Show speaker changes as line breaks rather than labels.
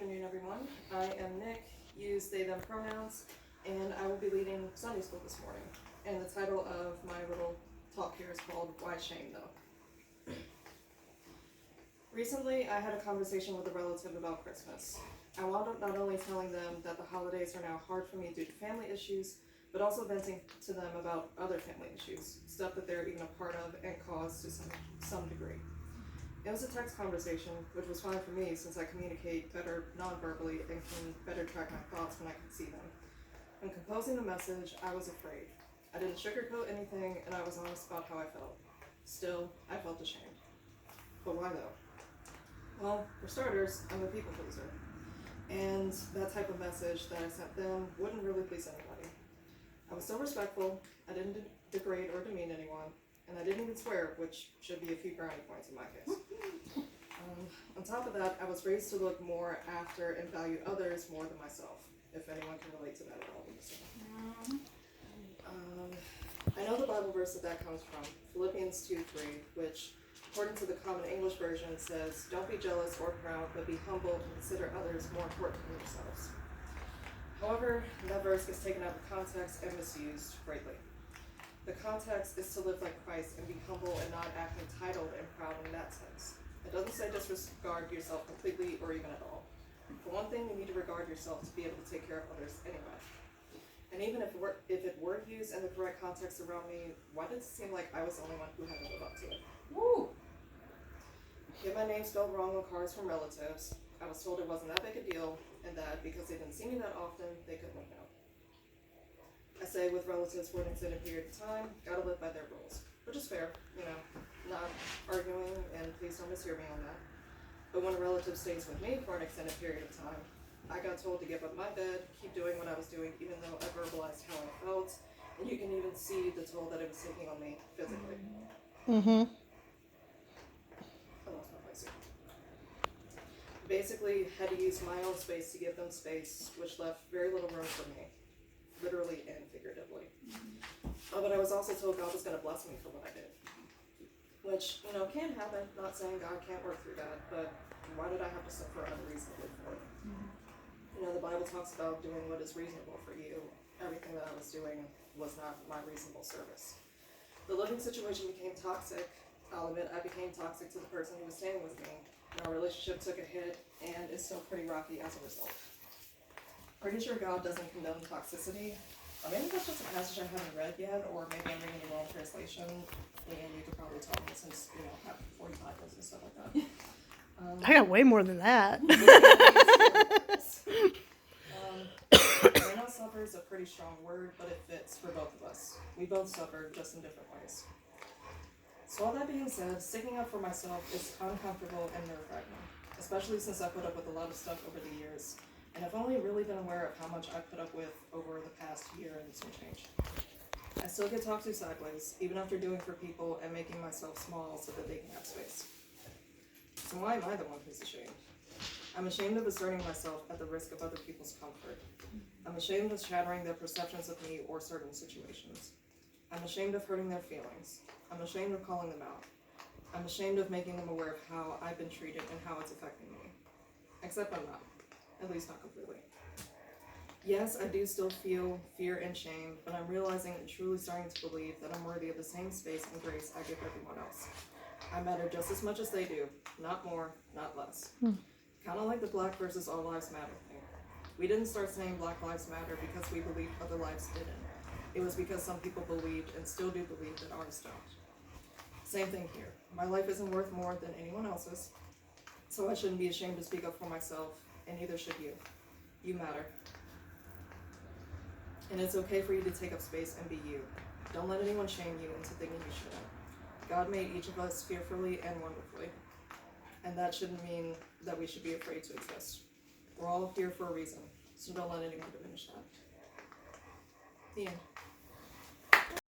afternoon, everyone. I am Nick, use they, them pronouns, and I will be leading Sunday school this morning. And the title of my little talk here is called Why Shame, Though? Recently, I had a conversation with a relative about Christmas. I wound up not only telling them that the holidays are now hard for me due to family issues, but also venting to them about other family issues, stuff that they're even a part of and cause to some degree. It was a text conversation, which was fine for me since I communicate better non-verbally and can better track my thoughts when I can see them. When composing the message, I was afraid. I didn't sugarcoat anything, and I was honest about how I felt. Still, I felt ashamed. But why though? Well, for starters, I'm a people pleaser. And that type of message that I sent them wouldn't really please anybody. I was so respectful, I didn't degrade or demean anyone, and I didn't even swear, which should be a few brownie points in my case. On top of that, I was raised to look more after and value others more than myself, if anyone can relate to that at all. I know the Bible verse that comes from, Philippians 2:3, which, according to the Common English Version, says, "Don't be jealous or proud, but be humble and consider others more important than yourselves." However, that verse gets taken out of context and misused greatly. The context is to live like Christ and be humble and not act entitled and proud in that sense. It doesn't say disregard yourself completely or even at all. For one thing, you need to regard yourself to be able to take care of others anyway. And even if it were used in the correct context around me, why did it seem like I was the only one who had to live up to it? Woo! Get my name spelled wrong on cards from relatives. I was told it wasn't that big a deal, and that because they didn't see me that often, they couldn't look out. I say with relatives for an extended period of time, gotta live by their rules, which is fair, not arguing, and please don't mishear me on that. But when a relative stays with me for an extended period of time, I got told to give up my bed, keep doing what I was doing, even though I verbalized how I felt, and you can even see the toll that it was taking on me physically.
Mm-hmm.
I lost my place here. Basically, had to use my own space to give them space, which left very little room for me, literally and figuratively. But I was also told God was going to bless me for what I did, which, can happen. Not saying God can't work through that, but why did I have to suffer unreasonably for it? The Bible talks about doing what is reasonable for you. Everything that I was doing was not my reasonable service. The living situation became toxic. I'll admit I became toxic to the person who was staying with me. And our relationship took a hit and is still pretty rocky as a result. Pretty sure God doesn't condone toxicity. Or maybe that's just a passage I haven't read yet, or maybe I'm reading the wrong translation. And you could probably tell me since, have 45 Bibles and stuff like that.
I got way more than that.
I know suffer is a pretty strong word, but it fits for both of us. We both suffer, just in different ways. So all that being said, sticking up for myself is uncomfortable and nerve-wracking, especially since I put up with a lot of stuff over the years, and I've only really been aware of how much I've put up with over the past year and some change. I still get talked to sideways, even after doing for people and making myself small so that they can have space. So why am I the one who's ashamed? I'm ashamed of asserting myself at the risk of other people's comfort. I'm ashamed of shattering their perceptions of me or certain situations. I'm ashamed of hurting their feelings. I'm ashamed of calling them out. I'm ashamed of making them aware of how I've been treated and how it's affecting me. Except I'm not. At least not completely. Yes, I do still feel fear and shame, but I'm realizing and truly starting to believe that I'm worthy of the same space and grace I give everyone else. I matter just as much as they do, not more, not less. Kind of like the Black versus All Lives Matter thing. We didn't start saying Black Lives Matter because we believed other lives didn't. It was because some people believed and still do believe that ours don't. Same thing here. My life isn't worth more than anyone else's, so I shouldn't be ashamed to speak up for myself, and neither should you. You matter. And it's okay for you to take up space and be you. Don't let anyone shame you into thinking you shouldn't. God made each of us fearfully and wonderfully, and that shouldn't mean that we should be afraid to exist. We're all here for a reason, so don't let anyone diminish that. The end.